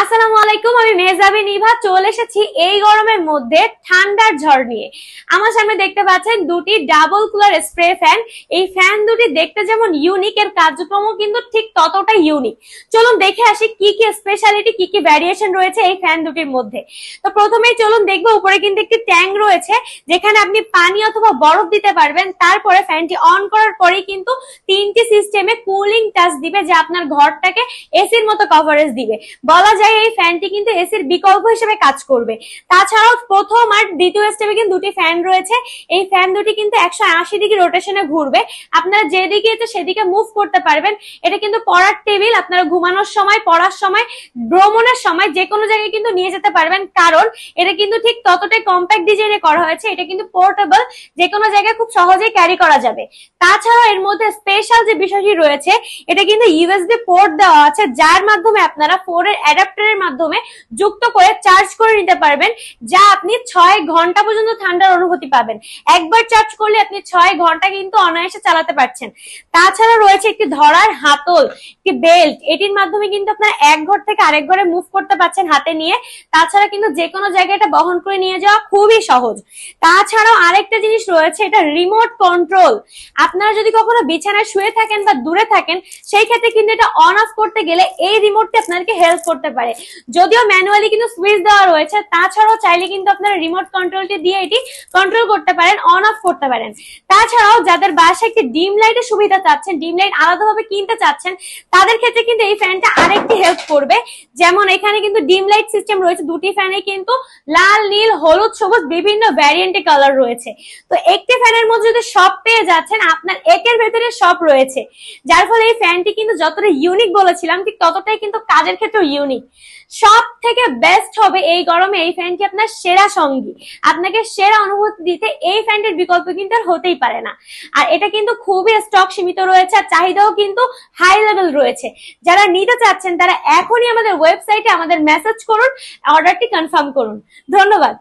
আসসালামু আলাইকুম, আমি মেহজাবিন নিভা চলে এসেছি এই গরমের মধ্যে ঠান্ডার ঝড় নিয়ে। আমার সামনে দেখতে পাচ্ছেন দুটি ডাবল কুলার স্প্রে ফ্যান। এই ফ্যান দুটি দেখতে যেমন ইউনিক, এর কার্যক্রমও কিন্তু ঠিক ততটাই ইউনিক। চলুন দেখে আসি কি কি স্পেশালিটি, কি কি ভ্যারিয়েশন রয়েছে এই ফ্যান দুটির মধ্যে। তো প্রথমেই চলুন দেখবো, উপরে কিন্তু একটি ট্যাঙ্ক রয়েছে যেখানে আপনি পানি অথবা বরফ দিতে পারবেন। তারপরে ফ্যানটি অন করার পরেই কিন্তু তিনটি সিস্টেমে কুলিং টাচ দিবে, যা আপনার ঘরটাকে এসির মতো কভারেজ দিবে। বলা যায় এই ফ্যানটি কিন্তু এসির বিকল্প হিসেবে কাজ করবে। তাছাড়াও প্রথম আর দ্বিতীয় স্টেপে কিন্তু দুটি ফ্যান রয়েছে। এই ফ্যান দুটি কিন্তু 180 ডিগ্রি রোটেশনে ঘুরবে। আপনারা যেদিকে ইচ্ছে সেদিকে মুভ করতে পারবেন। এটা কিন্তু পড়ার টেবিল, আপনারা ঘুমানোর সময়, পড়ার সময়, ভ্রমণের সময় যে কোনো জায়গায় কিন্তু নিয়ে যেতে পারবেন, কারণ এটা কিন্তু ঠিক ততটাই কম্প্যাক্ট ডিজাইনে করা হয়েছে। এটা কিন্তু পোর্টেবল, যে কোনো জায়গায় খুব সহজেই ক্যারি করা যাবে। তাছাড়াও এর মধ্যে স্পেশাল যে বিষয়টি রয়েছে, এটা কিন্তু ইউএসবি পোর্ট দেওয়া আছে, যার মাধ্যমে আপনারা ফোনের অ্যাডাপ্টারের মাধ্যমে যুক্ত করে চার্জ করে নিতে পারবেন, যা আপনি 6 ঘন্টা পর্যন্ত ঠান্ডার অনুভূতি পাবেন। একবার চার্জ করলে আপনি 6 ঘন্টা কিন্তু অনায়াসে চালাতে পারছেন। তাছাড়া রয়েছে একটি ধরার হাতল, একটি বেল্ট। এটির মাধ্যমে কিন্তু আপনারা এক ঘর থেকে আরেক ঘরে মুভ করতে পারছেন হাতে নিয়ে। তাছাড়া কিন্তু যে কোনো জায়গায় এটা বহন করে নিয়ে যাওয়া খুবই সহজ। তাছাড়াও আরেকটা জিনিস রয়েছে, এটা রিমোট কন্ট্রোল। আপনারা যদি কখনো বিছানায় শুয়ে থাকেন বা দূরে থাকেন, সেই ক্ষেত্রে কিন্তু এটা অন অফ করতে গেলে এই রিমোটটি আপনাদেরকে হেল্প করতে পারে। যদিও ম্যানুয়ালি কিন্তু সুইচ দেওয়া রয়েছে, তাছাড়াও চাইলে কিন্তু আপনারা রিমোট কন্ট্রোলটি দিয়ে এটি কন্ট্রোল করতে পারেন, অন অফ করতে পারেন। তাছাড়াও যাদের বাসায় একটি ডিম লাইটের সুবিধা চাচ্ছেন, ডিম লাইট আলাদাভাবে কিনতে চাচ্ছেন, তাদের ক্ষেত্রে কিন্তু এই ফ্যানটা আরেকটি হেল্প করবে। যেমন এখানে কিন্তু ডিম লাইট সিস্টেম রয়েছে, দুটি ফ্যানে কিন্তু লাল, নীল, হলুদ, সবুজ বিভিন্ন ভ্যারিয়েন্টে কালার রয়েছে। তো একটি ফ্যানের মধ্যে যদি সব পেয়ে যাচ্ছেন, আপনার একের ভেতরে সব রয়েছে, যার ফলে এই ফ্যানটি কিন্তু যতটা ইউনিক বলেছিলাম, ঠিক ততটাই কিন্তু কাজের ক্ষেত্রেও ইউনিক। সব থেকে বেস্ট হবে এই গরমে এই ফ্যানটি আপনার সেরা সঙ্গী। আপনাকে সেরা অনুভূতি দিতে এই ফ্যানটির বিকল্প কিন্তু আর হতেই পারে না। আর এটা কিন্তু খুবই স্টক সীমিত রয়েছে, আর চাহিদাও কিন্তু হাই লেভেল রয়েছে। যারা নিতে চাচ্ছেন তারা এখনই আমাদের ওয়েবসাইটে আমাদের মেসেজ করুন, অর্ডারটি কনফার্ম করুন। ধন্যবাদ।